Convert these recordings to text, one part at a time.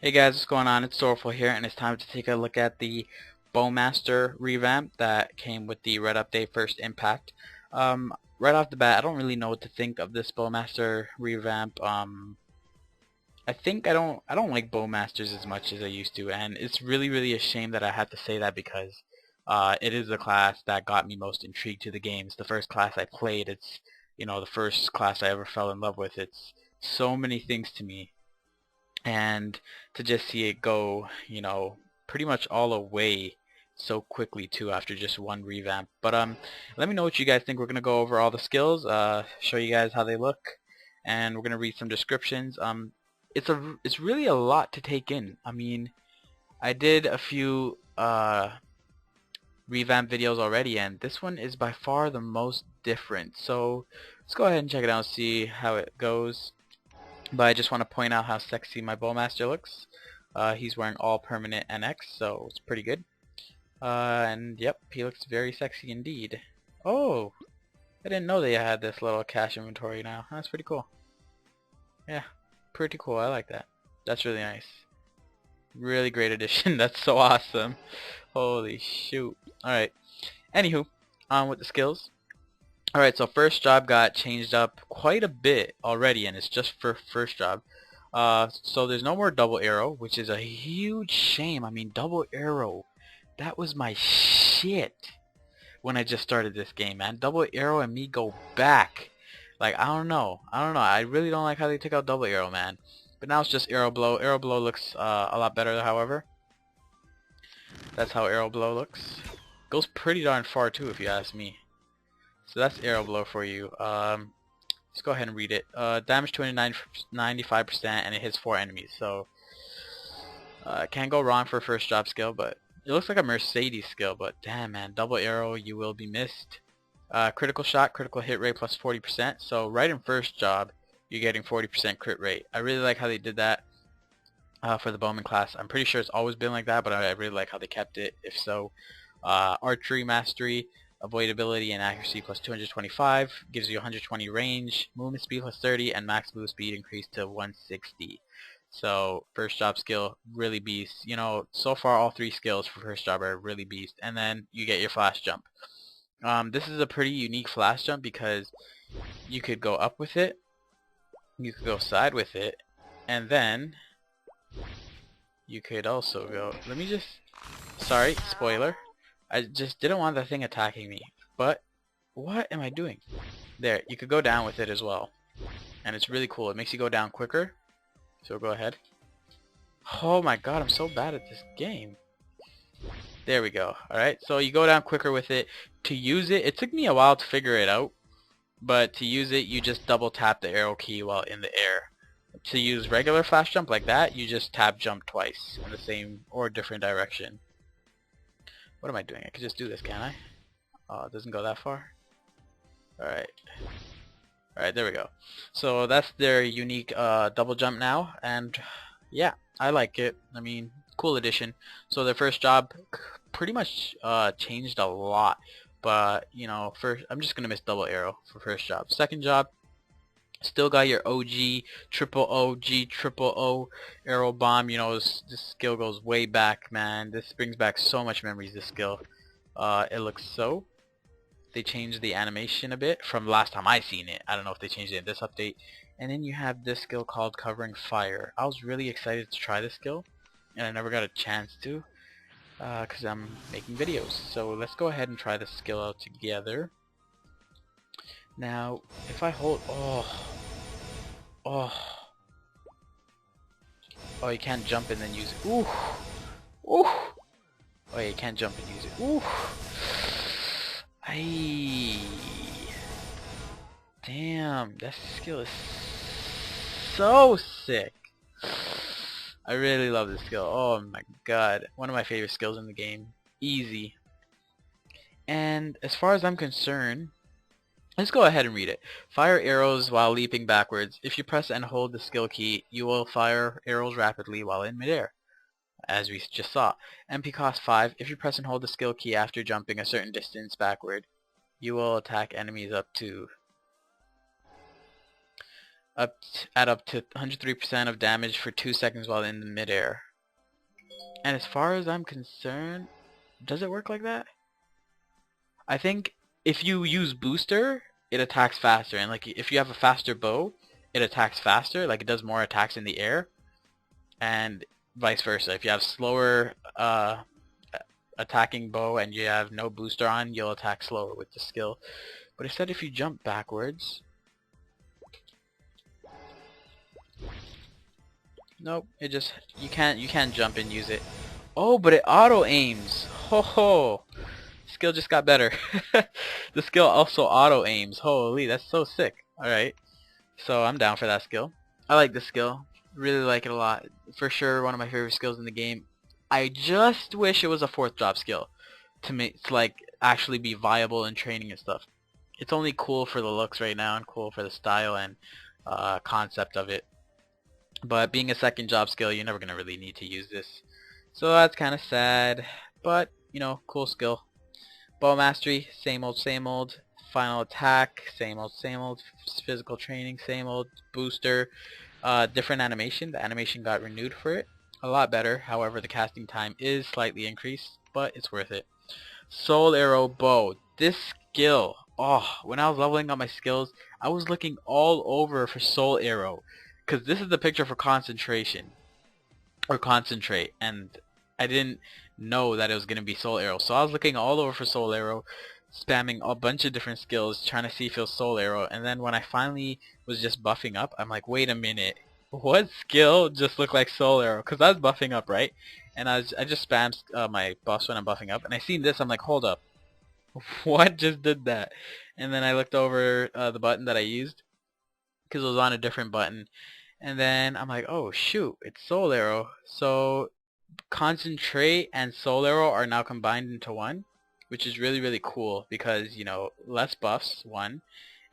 Hey guys, what's going on? It's Sorrowful here, and it's time to take a look at the Bowmaster revamp that came with the Red Update First Impact. Right off the bat, I don't really know what to think of this Bowmaster revamp. I think I don't like Bowmasters as much as I used to, and it's really a shame that I had to say that because it is the class that got me most intrigued to the game. It's the first class I played. It's the first class I ever fell in love with. It's so many things to me, and to just see it go, pretty much all away so quickly too after just one revamp. But let me know what you guys think. We're gonna go over all the skills, show you guys how they look, and we're gonna read some descriptions. It's really a lot to take in. I mean, I did a few revamp videos already, and this one is by far the most different. So let's go ahead and check it out and see how it goes. But I just want to point out how sexy my Bowmaster looks. He's wearing all permanent NX, so it's pretty good. And yep, he looks very sexy indeed. Oh, I didn't know they had this little cash inventory now. That's pretty cool. Yeah, pretty cool. I like that. That's really nice. Really great addition. That's so awesome. Holy shoot. Alright. Anywho, on with the skills. Alright, so first job got changed up quite a bit already, and it's just for first job. So there's no more double arrow, which is a huge shame. I mean, double arrow, that was my shit when I just started this game, man. Double arrow and me go back. Like, I don't know. I really don't like how they took out double arrow, man. But now it's just arrow blow. Arrow blow looks a lot better, however. That's how arrow blow looks. Goes pretty darn far too, if you ask me. So that's arrow blow for you. Let's go ahead and read it. Damage 95%, and it hits 4 enemies. So can't go wrong for a first job skill, but it looks like a Mercedes skill. But damn, man, double arrow, you will be missed. Critical shot, critical hit rate plus 40%. So right in first job, you're getting 40% crit rate. I really like how they did that for the Bowman class. I'm pretty sure it's always been like that, but I really like how they kept it. If so, archery mastery, avoidability and accuracy plus 225, gives you 120 range, movement speed plus 30, and max move speed increased to 160. So first job skill, really beast. So far all 3 skills for first job are really beast. And then you get your flash jump. This is a pretty unique flash jump because you could go up with it, you could go side with it, and then you could also go, sorry, spoiler, I just didn't want that thing attacking me. But what am I doing? There, you could go down with it as well. And it's really cool. It makes you go down quicker. So go ahead. Oh my god, I'm so bad at this game. There we go. Alright, so you go down quicker with it. To use it, it took me a while to figure it out. But to use it, you just double tap the arrow key while in the air. To use regular flash jump like that, you just tap jump twice in the same or different direction. What am I doing? I could just do this, can't I? Oh, it doesn't go that far. Alright. Alright, there we go. So that's their unique double jump now, and yeah, I like it. I mean, cool addition. So their first job pretty much changed a lot, but first I'm just gonna miss double arrow for first job. Second job, still got your OG, triple OG, triple O arrow bomb. This skill goes way back, man. This brings back so much memories, this skill. It looks so. They changed the animation a bit from last time I seen it. I don't know if they changed it in this update. And then you have this skill called covering fire. I was really excited to try this skill, and I never got a chance to because I'm making videos. So let's go ahead and try this skill out together. Now, if I hold, oh, you can't jump and then use it. Ooh, ooh. Oh, you can't jump and use it. Ooh. Aye. Damn, that skill is so sick. I really love this skill. Oh my god, one of my favorite skills in the game. Easy. And as far as I'm concerned, let's go ahead and read it. Fire arrows while leaping backwards. If you press and hold the skill key, you will fire arrows rapidly while in midair, as we just saw. MP cost 5. If you press and hold the skill key after jumping a certain distance backward, you will attack enemies up to add up to 103% of damage for 2 seconds while in the midair. And as far as I'm concerned, does it work like that? I think if you use booster, it attacks faster, and like if you have a faster bow, it attacks faster, like it does more attacks in the air, and vice versa. If you have slower attacking bow and you have no booster on, you'll attack slower with the skill. But it said if you jump backwards, nope, it just you can't jump and use it. Oh, but it auto aims. Ho ho. Skill just got better. The skill also auto aims. Holy, that's so sick. Alright. So I'm down for that skill. I like this skill. Really like it a lot. For sure one of my favorite skills in the game. I just wish it was a 4th drop skill to like actually be viable in training and stuff. It's only cool for the looks right now and cool for the style and concept of it. But being a 2nd job skill, you're never gonna really need to use this. So that's kind of sad, but you know, cool skill. Bowmastery, same old, same old. Final attack, same old, same old. Physical training, same old. Booster, different animation. The animation got renewed for it. A lot better. However, the casting time is slightly increased, but it's worth it. Soul Arrow Bow. This skill, oh, when I was leveling up my skills, I was looking all over for Soul Arrow, because this is the picture for concentration, or concentrate, and I didn't know that it was going to be Soul Arrow. So I was looking all over for Soul Arrow, spamming a bunch of different skills, trying to see if it was Soul Arrow, and then when I finally was just buffing up, I'm like, wait a minute, what skill just looked like Soul Arrow? Because I was buffing up, right? And I just spammed my buffs when I'm buffing up, and I seen this, I'm like, hold up, what just did that? And then I looked over the button that I used, because it was on a different button, and then I'm like, oh shoot, it's Soul Arrow. So Concentrate and Soul Arrow are now combined into one, which is really really cool because, you know, less buffs, 1,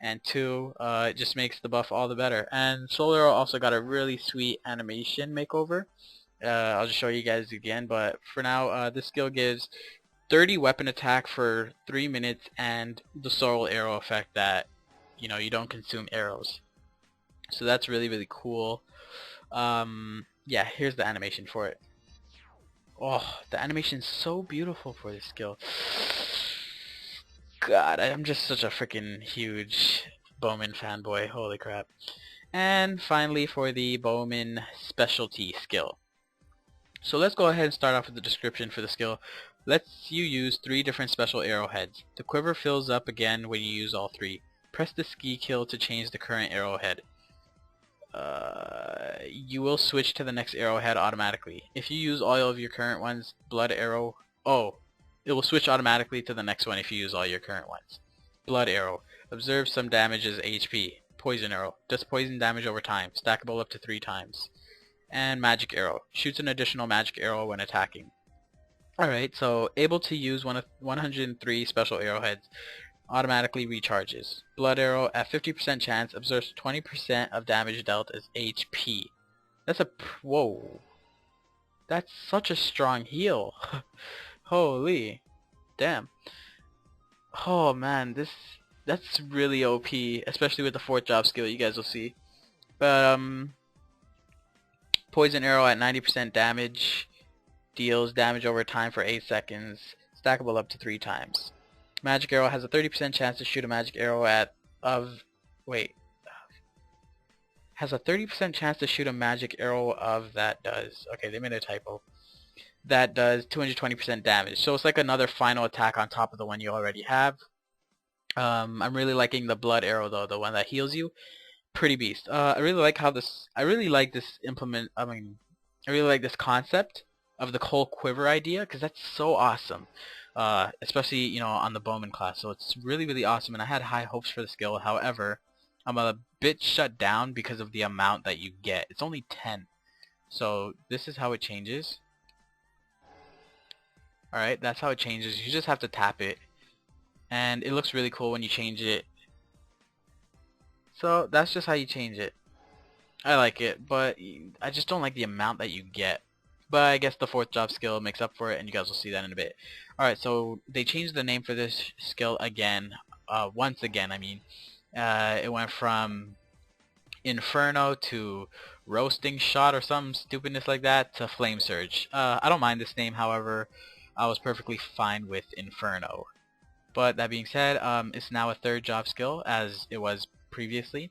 and 2, it just makes the buff all the better. And Soul Arrow also got a really sweet animation makeover. I'll just show you guys again, but for now, this skill gives 30 weapon attack for 3 minutes and the Soul Arrow effect that, you know, you don't consume arrows. So that's really really cool. Yeah, here's the animation for it. Oh, the animation's so beautiful for this skill. God, I'm just such a freaking huge Bowman fanboy. Holy crap. And finally for the Bowman specialty skill. So let's go ahead and start off with the description for the skill. Lets you use 3 different special arrowheads. The quiver fills up again when you use all 3. Press the ski kill to change the current arrowhead. You will switch to the next arrowhead automatically. If you use all of your current ones, blood arrow, it will switch automatically to the next one if you use all your current ones. Blood arrow, observe some damage as HP. Poison arrow, does poison damage over time, stackable up to 3 times. And magic arrow, shoots an additional magic arrow when attacking. Alright, so able to use 103 special arrowheads. Automatically recharges. Blood arrow at 50% chance absorbs 20% of damage dealt as HP. That's a whoa. That's such a strong heal. Holy damn. Oh man, that's really OP, especially with the 4th job skill. You guys will see. But poison arrow at 90% damage deals damage over time for 8 seconds, stackable up to 3 times. Magic arrow has a 30% chance to shoot a magic arrow has a 30% chance to shoot a magic arrow that does, okay, they made a typo, that does 220% damage. So it's like another final attack on top of the one you already have. I'm really liking the blood arrow though, the one that heals you. Pretty beast. I really like this concept of the whole quiver idea, because that's so awesome. Especially, you know, on the Bowman class. So it's really really awesome, and I had high hopes for the skill. However, I'm a bit shut down because of the amount that you get. It's only 10. So this is how it changes. Alright, that's how it changes. You just have to tap it, and it looks really cool when you change it. So that's just how you change it. I like it, but I just don't like the amount that you get. But I guess the 4th job skill makes up for it, and you guys will see that in a bit. Alright, so they changed the name for this skill again. Once again, I mean. It went from Inferno to Roasting Shot or some stupidness like that to Flame Surge. I don't mind this name, however, I was perfectly fine with Inferno. But that being said, it's now a third job skill as it was previously,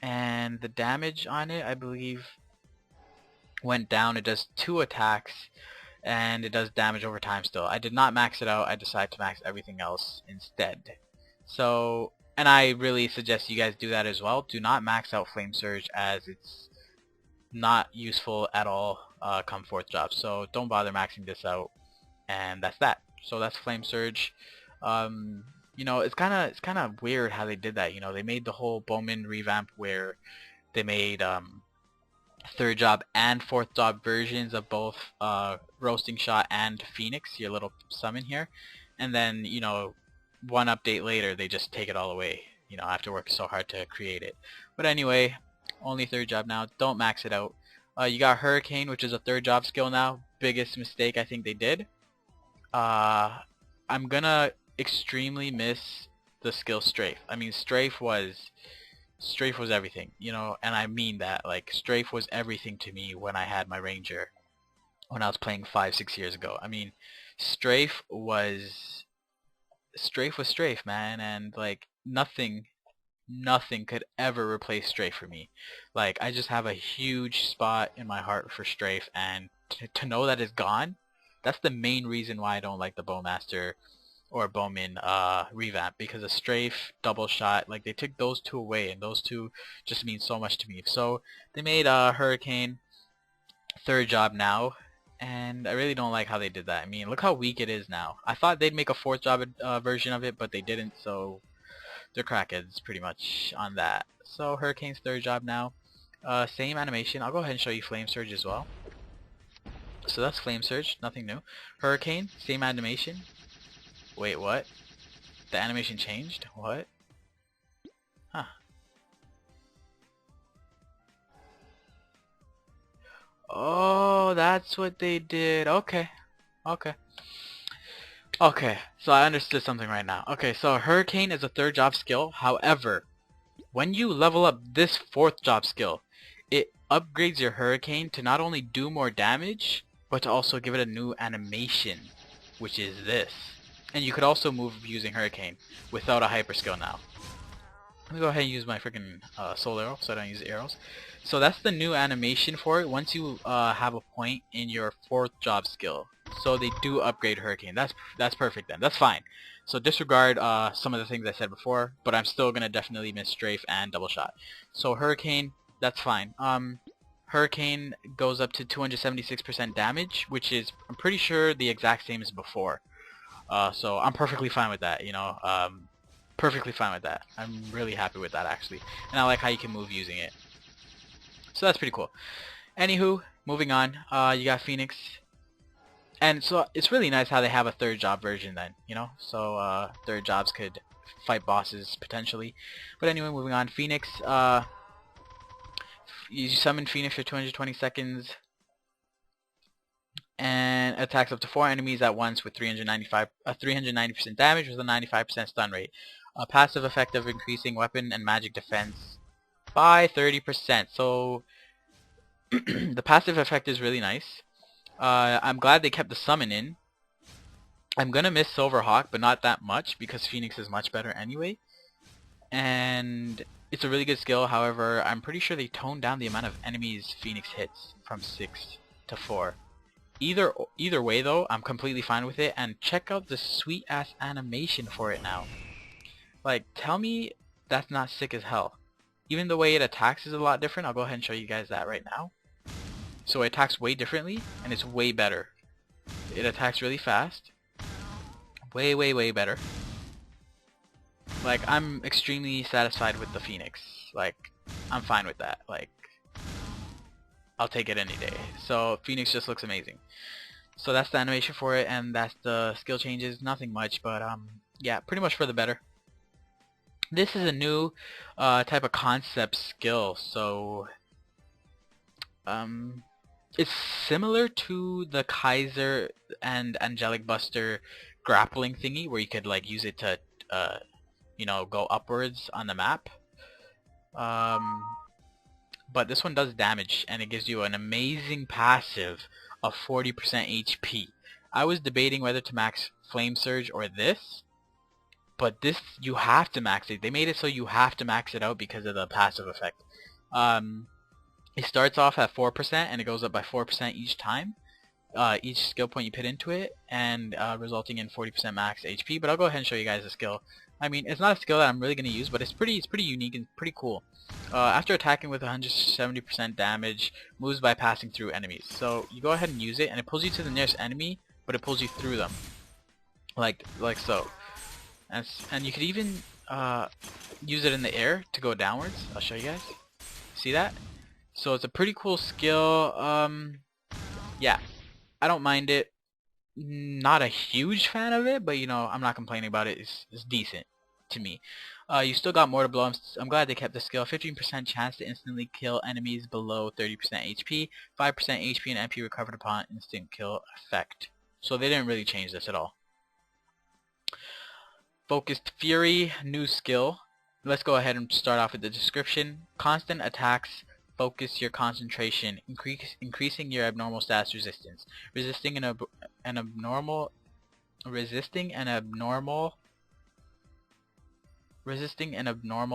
and the damage on it, I believe, went down. It does 2 attacks and it does damage over time still. I did not max it out. I decided to max everything else instead. So, and I really suggest you guys do that as well. Do not max out Flame Surge as it's not useful at all come 4th job. So don't bother maxing this out, and that's that. So that's Flame Surge. You know, it's kind of weird how they did that. You know, they made the whole Bowman revamp where they made 3rd job and 4th job versions of both Roasting Shot and Phoenix, your little summon here, and then, you know, one update later they just take it all away, you know, after working so hard to create it. But anyway, only 3rd job now. Don't max it out. You got Hurricane, which is a 3rd job skill now. Biggest mistake I think they did. I'm gonna extremely miss the skill Strafe. I mean, Strafe was everything, you know, and I mean that. Like, Strafe was everything to me when I had my Ranger, when I was playing 5-6 years ago. I mean, Strafe was Strafe, man, and like nothing could ever replace Strafe for me. Like, I just have a huge spot in my heart for Strafe, and to know that it's gone, that's the main reason why I don't like the Bowmaster or Bowman revamp, because a Strafe, Double Shot, like, they took those 2 away, and those 2 just mean so much to me. So they made Hurricane 3rd job now, and I really don't like how they did that. I mean, look how weak it is now. I thought they'd make a 4th job version of it, but they didn't, so they're crackheads pretty much on that. So Hurricane's 3rd job now. Same animation. I'll go ahead and show you Flame Surge as well. So that's Flame Surge, nothing new. Hurricane, same animation. Wait, what? The animation changed? What? Huh. Oh, that's what they did. Okay. Okay. Okay, so I understood something right now. Okay, so Hurricane is a 3rd job skill. However, when you level up this 4th job skill, it upgrades your Hurricane to not only do more damage, but to also give it a new animation, which is this. And you could also move using Hurricane without a hyper skill now. Let me go ahead and use my freaking soul arrow so I don't use arrows. So that's the new animation for it once you have a point in your 4th job skill. So they do upgrade Hurricane. That's perfect then. That's fine. So disregard some of the things I said before, but I'm still gonna definitely miss Strafe and Double Shot. So Hurricane, that's fine. Hurricane goes up to 276% damage, which is, I'm pretty sure, the exact same as before. So I'm perfectly fine with that, you know. Perfectly fine with that. I'm really happy with that, actually. And I like how you can move using it. So that's pretty cool. Anywho, moving on. You got Phoenix. And so it's really nice how they have a 3rd job version then, you know. So 3rd jobs could fight bosses potentially. But anyway, moving on. Phoenix. You summon Phoenix for 220 seconds. And attacks up to 4 enemies at once with 390% damage with a 95% stun rate. A passive effect of increasing weapon and magic defense by 30%. So the passive effect is really nice. I'm glad they kept the summon in. I'm gonna miss Silverhawk, but not that much because Phoenix is much better anyway. And it's a really good skill. However, I'm pretty sure they toned down the amount of enemies Phoenix hits from 6 to 4. Either way though, I'm completely fine with it, and check out the sweet ass animation for it now. Like, tell me that's not sick as hell. Even the way it attacks is a lot different. I'll go ahead and show you guys that right now. So it attacks way differently, and it's way better. It attacks really fast. Way better. Like, I'm extremely satisfied with the Phoenix. Like, I'm fine with that. Like, I'll take it any day. So Phoenix just looks amazing. So that's the animation for it, and that's the skill changes. Nothing much, but yeah, pretty much for the better. This is a new type of concept skill, so it's similar to the Kaiser and Angelic Buster grappling thingy, where you could like use it to you know, go upwards on the map. but this one does damage, and it gives you an amazing passive of 40% HP. I was debating whether to max Flame Surge or this, but this, you have to max it. They made it so you have to max it out because of the passive effect. It starts off at 4% and it goes up by 4% each time. Each skill point you put into it, and resulting in 40% max HP. But I'll go ahead and show you guys the skill. I mean, it's not a skill that I'm really going to use, but it's pretty unique and pretty cool. After attacking with 170% damage, moves by passing through enemies. So you go ahead and use it, and it pulls you to the nearest enemy, but it pulls you through them, like so. And you could even use it in the air to go downwards. I'll show you guys. See that? So it's a pretty cool skill. Yeah, I don't mind it. Not a huge fan of it, but you know, I'm not complaining about it. It's decent to me. You still got more to blow. I'm glad they kept the skill. 15% chance to instantly kill enemies below 30% HP. 5% HP and MP recovered upon instant kill effect. So they didn't really change this at all. Focused Fury, new skill. Let's go ahead and start off with the description. Constant attacks focus your concentration, increasing your abnormal status resistance. Resisting an abnormal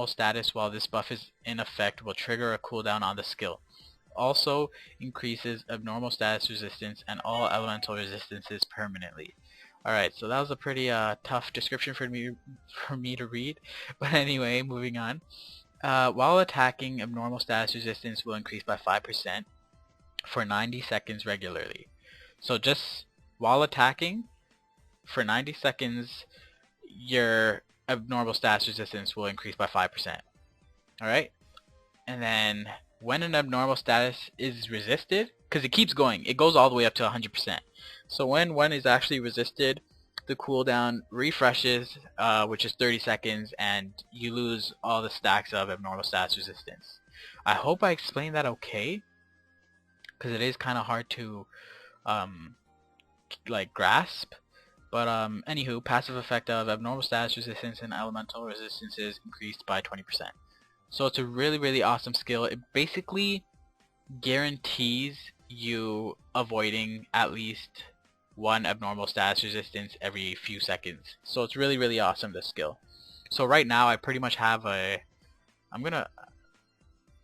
status while this buff is in effect will trigger a cooldown on the skill. Also increases abnormal status resistance and all elemental resistances permanently. Alright, so that was a pretty tough description for me to read. But anyway, moving on. While attacking, abnormal status resistance will increase by 5% for 90 seconds regularly. So just while attacking, for 90 seconds, your abnormal status resistance will increase by 5%. Alright? And then when an abnormal status is resisted, because it keeps going, it goes all the way up to 100%. So when one is actually resisted, the cooldown refreshes, which is 30 seconds, and you lose all the stacks of abnormal status resistance. I hope I explained that okay, because it is kind of hard to like grasp. But anywho, passive effect of abnormal status resistance and elemental resistances increased by 20%. So it's a really awesome skill. It basically guarantees you avoiding at least one abnormal status resistance every few seconds. So it's really awesome, this skill. So right now I pretty much have a...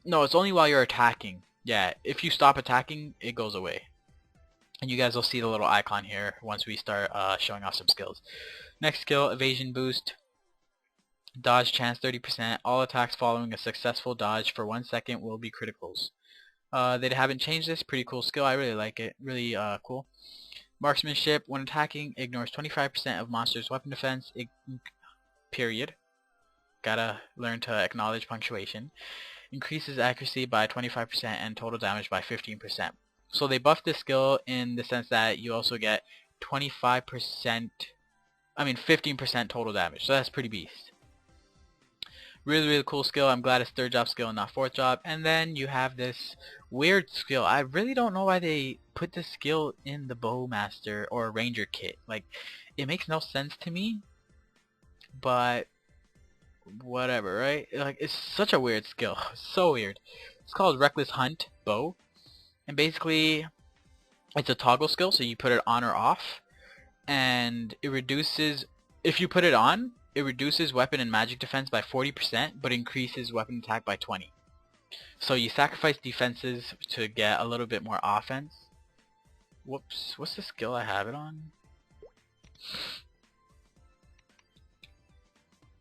No, it's only while you're attacking. Yeah, if you stop attacking, it goes away. And you guys will see the little icon here once we start showing off some skills. Next skill, evasion boost. Dodge chance 30%. All attacks following a successful dodge for 1 second will be criticals. They haven't changed this. Pretty cool skill. I really like it. Really cool. Marksmanship. When attacking, ignores 25% of monster's weapon defense. Period. Gotta learn to acknowledge punctuation. Increases accuracy by 25% and total damage by 15%. So they buffed this skill in the sense that you also get 15% total damage. So that's pretty beast. Really cool skill. I'm glad it's third job skill and not fourth job. And then you have this weird skill. I really don't know why they put this skill in the Bowmaster or Ranger kit. Like, it makes no sense to me. But whatever, right? Like, it's such a weird skill. So weird. It's called Reckless Hunt Bow. And basically, it's a toggle skill, so you put it on or off. And it reduces, if you put it on, it reduces weapon and magic defense by 40%, but increases weapon attack by 20%. So you sacrifice defenses to get a little bit more offense. Whoops, what's the skill I have it on?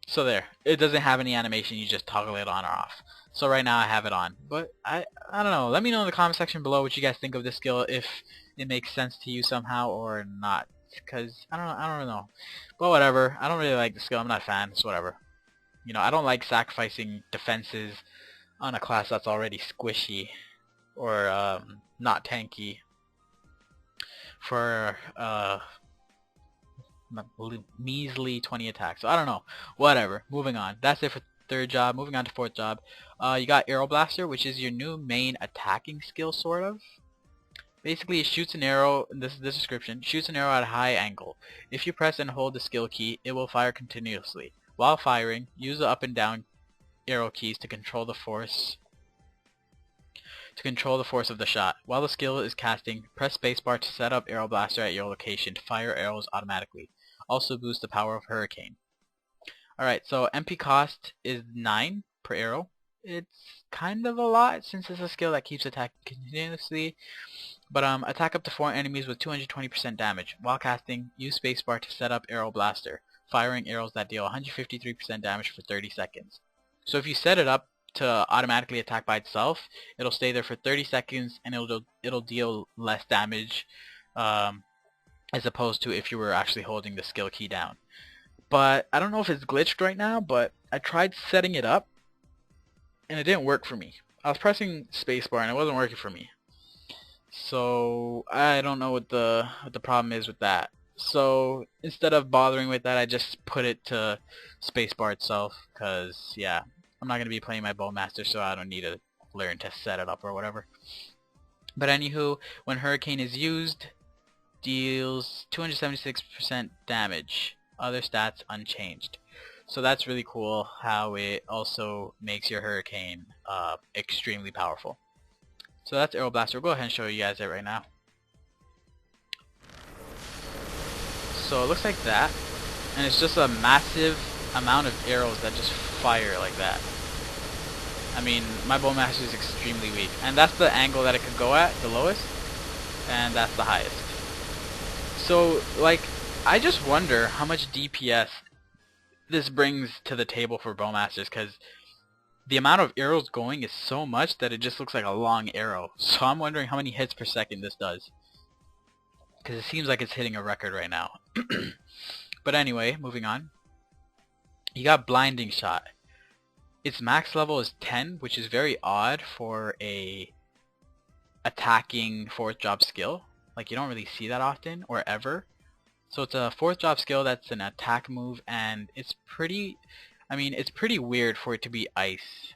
So there, it doesn't have any animation, you just toggle it on or off. So right now I have it on, but I don't know. Let me know in the comment section below what you guys think of this skill, if it makes sense to you somehow or not. Because I don't really know. But whatever. I don't really like the skill. I'm not a fan. It's whatever. You know, I don't like sacrificing defenses on a class that's already squishy or not tanky for measly 20 attacks. So I don't know. Whatever. Moving on. That's it for third job. Moving on to fourth job. You got Arrow Blaster, which is your new main attacking skill, sort of. Basically, it shoots an arrow, this is the description, shoots an arrow at a high angle. If you press and hold the skill key, it will fire continuously. While firing, use the up and down arrow keys to control the force to control the force of the shot. While the skill is casting, press spacebar to set up Arrow Blaster at your location to fire arrows automatically. Also boost the power of Hurricane. Alright, so MP cost is 9 per arrow. It's kind of a lot since it's a skill that keeps attacking continuously. But attack up to 4 enemies with 220% damage. While casting, use spacebar to set up Arrow Blaster, firing arrows that deal 153% damage for 30 seconds. So if you set it up to automatically attack by itself, it'll stay there for 30 seconds and it'll deal less damage as opposed to if you were actually holding the skill key down. But I don't know if it's glitched right now, but I tried setting it up and it didn't work for me. I was pressing spacebar and it wasn't working for me. So I don't know what the problem is with that. So instead of bothering with that, I just put it to spacebar itself, because yeah, I'm not going to be playing my Bowmaster, so I don't need to learn to set it up or whatever. But anywho, when Hurricane is used, deals 276% damage. Other stats unchanged. So that's really cool how it also makes your Hurricane extremely powerful. So that's Arrow Blaster. We'll go ahead and show you guys it right now. So it looks like that, and it's just a massive amount of arrows that just fire like that. I mean, my Bowmaster is extremely weak, and that's the angle that it could go at, the lowest, and that's the highest. So, like, I just wonder how much DPS this brings to the table for Bowmasters, because the amount of arrows going is so much that it just looks like a long arrow. So I'm wondering how many hits per second this does, because it seems like it's hitting a record right now. But anyway, moving on. You got Blinding Shot. Its max level is 10, which is very odd for a attacking 4th job skill. Like, you don't really see that often, or ever. So it's a 4th job skill that's an attack move, and it's pretty... I mean, it's pretty weird for it to be ice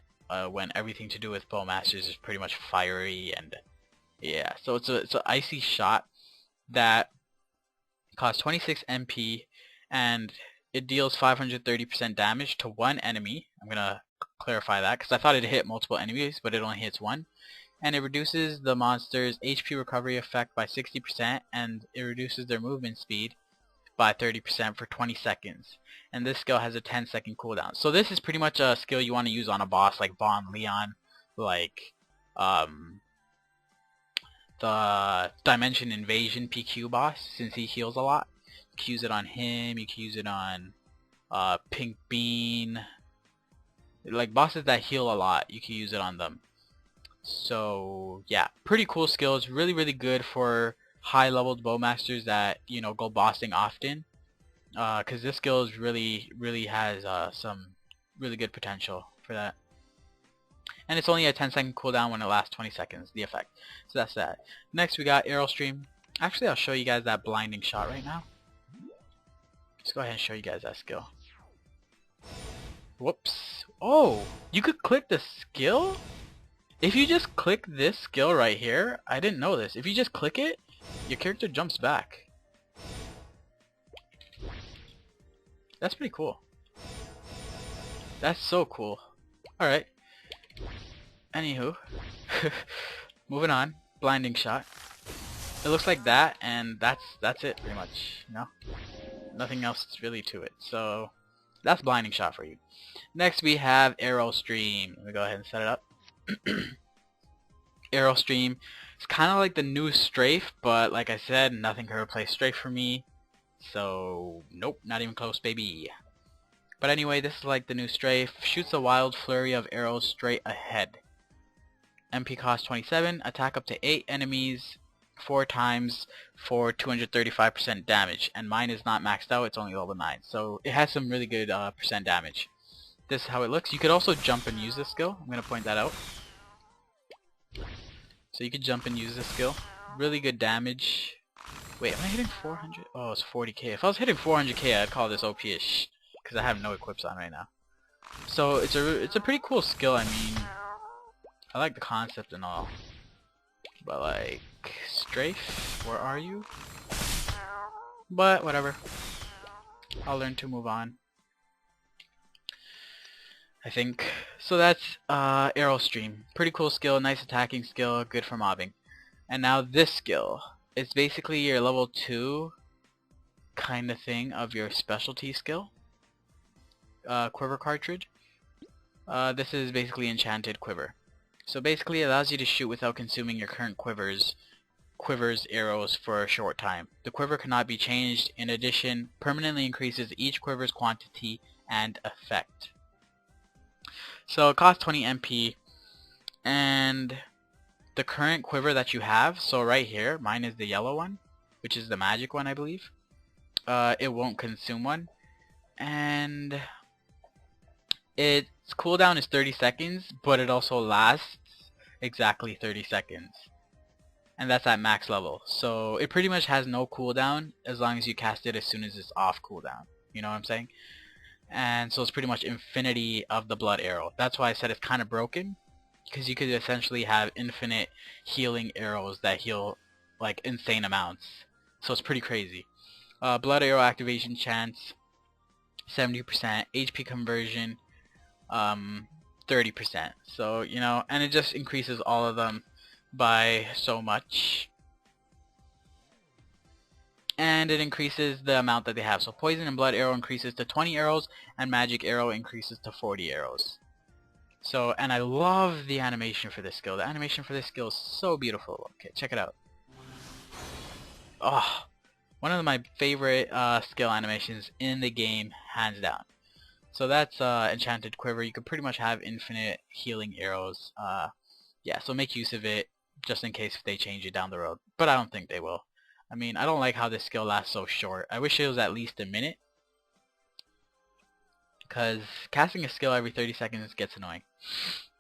when everything to do with Bowmasters is pretty much fiery, and yeah. So it's an icy shot that costs 26 MP, and it deals 530% damage to one enemy. I'm gonna clarify that because I thought it hit multiple enemies, but it only hits one. And it reduces the monster's HP recovery effect by 60%, and it reduces their movement speed by 30% for 20 seconds. And this skill has a 10-second cooldown. So this is pretty much a skill you want to use on a boss like Bon Leon, like the Dimension Invasion PQ boss, since he heals a lot. You can use it on him, you can use it on Pink Bean. Like bosses that heal a lot, you can use it on them. So yeah, pretty cool skill. It's really, really good for high leveled Bowmasters that, you know, go bossing often, because this skill is really has some really good potential for that. And it's only a 10-second cooldown when it lasts 20 seconds, the effect. So that's that. Next we got Arrow Stream. Actually, I'll show you guys that Blinding Shot right now. Let's go ahead and show you guys that skill. Whoops. Oh, you could click the skill? If you just click this skill right here, I didn't know this. If you just click it, your character jumps back. That's pretty cool. That's so cool. Alright. Anywho. Moving on. Blinding Shot. It looks like that, and that's it pretty much. You know? Nothing else really to it. So that's Blinding Shot for you. Next we have Arrow Stream. Let me go ahead and set it up. Arrow Stream. It's kind of like the new Strafe, but like I said, nothing can replace Strafe for me. So, nope, not even close, baby. But anyway, this is like the new Strafe. Shoots a wild flurry of arrows straight ahead. MP cost 27. Attack up to 8 enemies 4 times for 235% damage. And mine is not maxed out, it's only level 9. So it has some really good percent damage. This is how it looks. You could also jump and use this skill. I'm going to point that out. So you could jump and use this skill. Really good damage. Wait, am I hitting 400? Oh, it's 40k. If I was hitting 400k, I'd call this OP-ish, because I have no equips on right now. So it's a pretty cool skill. I mean, I like the concept and all, but like, Strafe, where are you? But whatever. I'll learn to move on. I think. So that's Arrow Stream. Pretty cool skill, nice attacking skill, good for mobbing. And now this skill. It's basically your level 2 kind of thing of your specialty skill. Quiver cartridge. This is basically enchanted quiver. So basically it allows you to shoot without consuming your current quiver's arrows for a short time. The quiver cannot be changed. In addition, permanently increases each quiver's quantity and effect. So it costs 20 MP, and the current quiver that you have, so right here, mine is the yellow one, which is the magic one I believe, it won't consume one, and its cooldown is 30 seconds, but it also lasts exactly 30 seconds. And that's at max level. So it pretty much has no cooldown as long as you cast it as soon as it's off cooldown. You know what I'm saying? And so it's pretty much infinity of the blood arrow. That's why I said it's kind of broken, because you could essentially have infinite healing arrows that heal like insane amounts. So it's pretty crazy. Blood arrow activation chance 70%, HP conversion 30%. So you know, and it just increases all of them by so much, and it increases the amount that they have. So poison and blood arrow increases to 20 arrows, and magic arrow increases to 40 arrows. So, and I love the animation for this skill. The animation for this skill is so beautiful. Okay, check it out. Oh, one of my favorite skill animations in the game, hands down. So that's enchanted quiver. You could pretty much have infinite healing arrows. Yeah, so make use of it just in case if they change it down the road. But I don't think they will. I mean, I don't like how this skill lasts so short. I wish it was at least a minute, because casting a skill every 30 seconds gets annoying.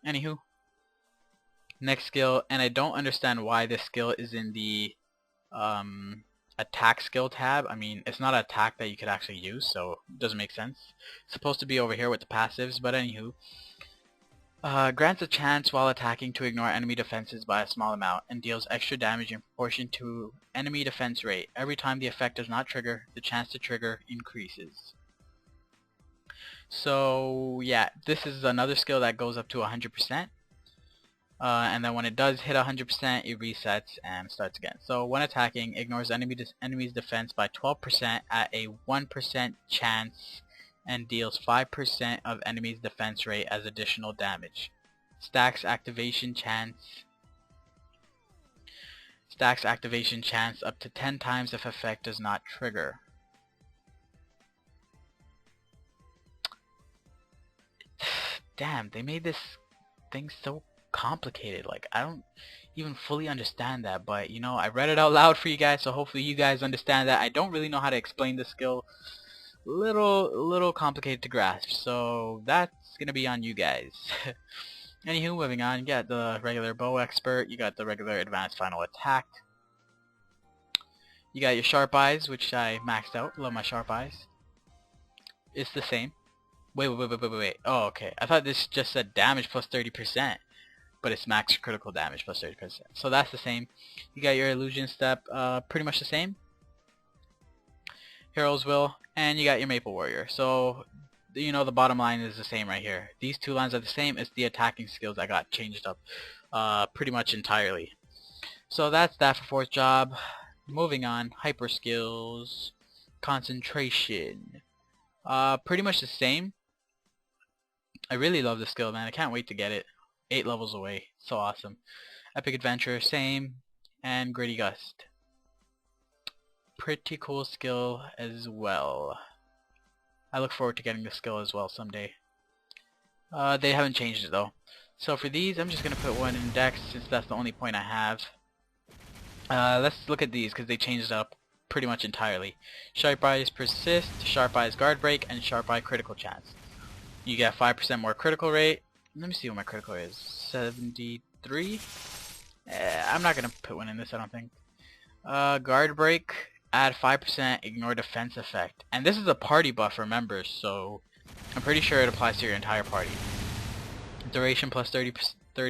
Anywho, next skill, and I don't understand why this skill is in the attack skill tab. I mean, it's not an attack that you could actually use, so it doesn't make sense. It's supposed to be over here with the passives, but anywho. Grants a chance while attacking to ignore enemy defenses by a small amount, and deals extra damage in proportion to enemy defense rate. Every time the effect does not trigger, the chance to trigger increases. So yeah, this is another skill that goes up to 100%. And then when it does hit 100%, it resets and starts again. So when attacking, ignores enemy's defense by 12% at a 1% chance, and deals 5% of enemy's defense rate as additional damage. Stacks activation chance up to 10 times if effect does not trigger. Damn, they made this thing so complicated. Like, I don't even fully understand that, but you know, I read it out loud for you guys, so hopefully you guys understand that. I don't really know how to explain the skill. Little complicated to grasp, so that's gonna be on you guys. Anywho, moving on, you got the regular bow expert, you got the regular advanced final attack, you got your sharp eyes, which I maxed out. Love my sharp eyes. It's the same. Wait. Oh, okay. I thought this just said damage plus 30%, but it's max critical damage plus 30%. So that's the same. You got your illusion step, pretty much the same. Hero's Will, and you got your Maple Warrior. So, you know, the bottom line is the same right here. These two lines are the same. It's the attacking skills that got changed up pretty much entirely. So that's that for 4th job. Moving on, hyper skills, concentration. Pretty much the same. I really love this skill, man. I can't wait to get it. 8 levels away. So awesome. Epic Adventure, same. And Gritty Gust. Pretty cool skill as well. I look forward to getting this skill as well someday. They haven't changed it though. So for these, I'm just going to put one in Dex since that's the only point I have. Let's look at these because they changed it up pretty much entirely. Sharp Eyes Persist, Sharp Eyes Guard Break, and Sharp Eye Critical Chance. You get 5% more critical rate. Let me see what my critical rate is. 73? I'm not going to put one in this, I don't think. Guard Break. Add 5% ignore defense effect. And this is a party buff for members, so I'm pretty sure it applies to your entire party. Duration plus 30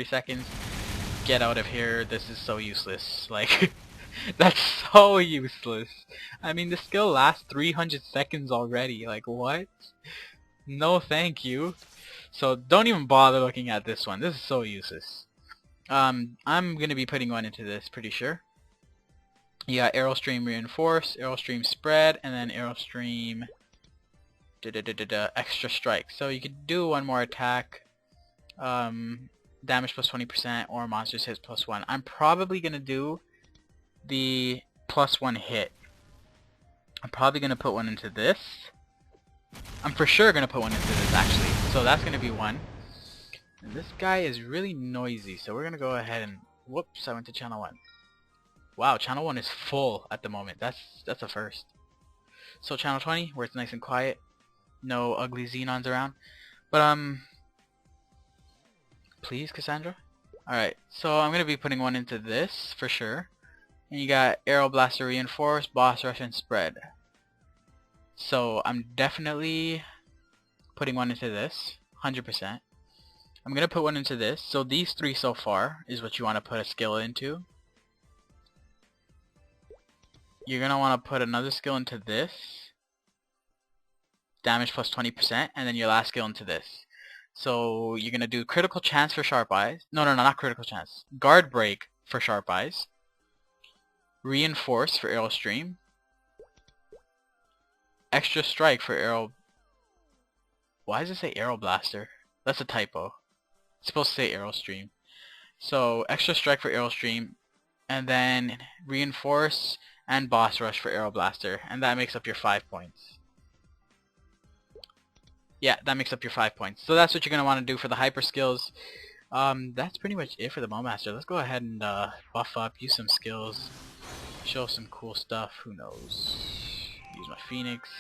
seconds. Get out of here. This is so useless. Like, that's so useless. I mean, the skill lasts 300 seconds already. Like, what? No thank you. So don't even bother looking at this one. This is so useless. I'm gonna be putting one into this, pretty sure. You got Aerostream Reinforce, Aerostream Spread, and then Aerostream Extra Strike. So you could do one more attack, damage plus 20%, or monsters hits plus 1. I'm probably gonna do the plus 1 hit. I'm probably gonna put one into this. I'm for sure gonna put one into this actually. So that's gonna be one. And this guy is really noisy, so we're gonna go ahead and whoops, I went to channel 1. Wow, channel 1 is full at the moment. That's a first. So channel 20, where it's nice and quiet, no ugly Xenons around. But please, Cassandra. Alright, so I'm gonna be putting one into this for sure. And you got Aero Blaster Reinforce, Boss Rush, and Spread. So I'm definitely putting one into this, 100%. I'm gonna put one into this. So these three so far is what you want to put a skill into. You're gonna want to put another skill into this, damage plus 20%, and then your last skill into this. So you're gonna do critical chance for sharp eyes. No, not critical chance. Guard break for sharp eyes. Reinforce for Aerostream. Extra strike for Aero. Why does it say Aero Blaster? That's a typo. It's supposed to say Aerostream. So extra strike for Aerostream, and then reinforce and boss rush for Aero Blaster, and that makes up your 5 points. Yeah, that makes up your 5 points. So that's what you're gonna want to do for the hyper skills. That's pretty much it for the Bowmaster. Let's go ahead and buff up, use some skills, show some cool stuff. Who knows? Use my Phoenix,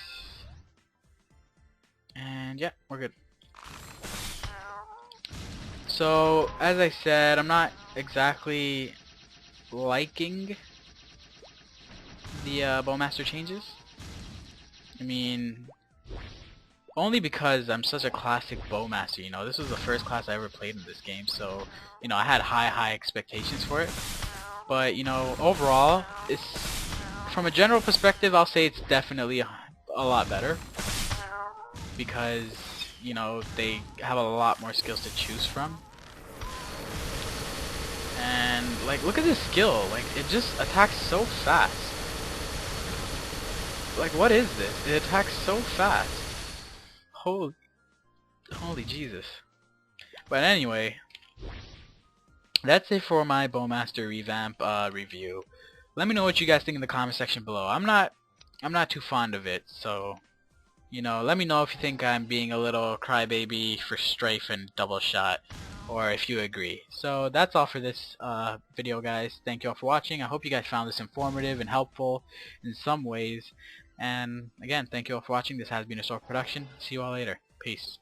and yeah, we're good. So as I said, I'm not exactly liking the Bowmaster changes. I mean, only because I'm such a classic Bowmaster, you know. This was the first class I ever played in this game, so, you know, I had high expectations for it. But, you know, overall, it's, from a general perspective, I'll say it's definitely a lot better. Because, you know, they have a lot more skills to choose from. And, like, look at this skill. Like, it just attacks so fast. Like, what is this? It attacks so fast. Holy Jesus. But anyway, that's it for my Bowmaster Revamp review. Let me know what you guys think in the comment section below. I'm not too fond of it, so, you know, let me know if you think I'm being a little crybaby for Strafe and Double Shot, or if you agree. So that's all for this video, guys. Thank you all for watching. I hope you guys found this informative and helpful in some ways. And again, thank you all for watching. This has been a Stork production. See you all later. Peace.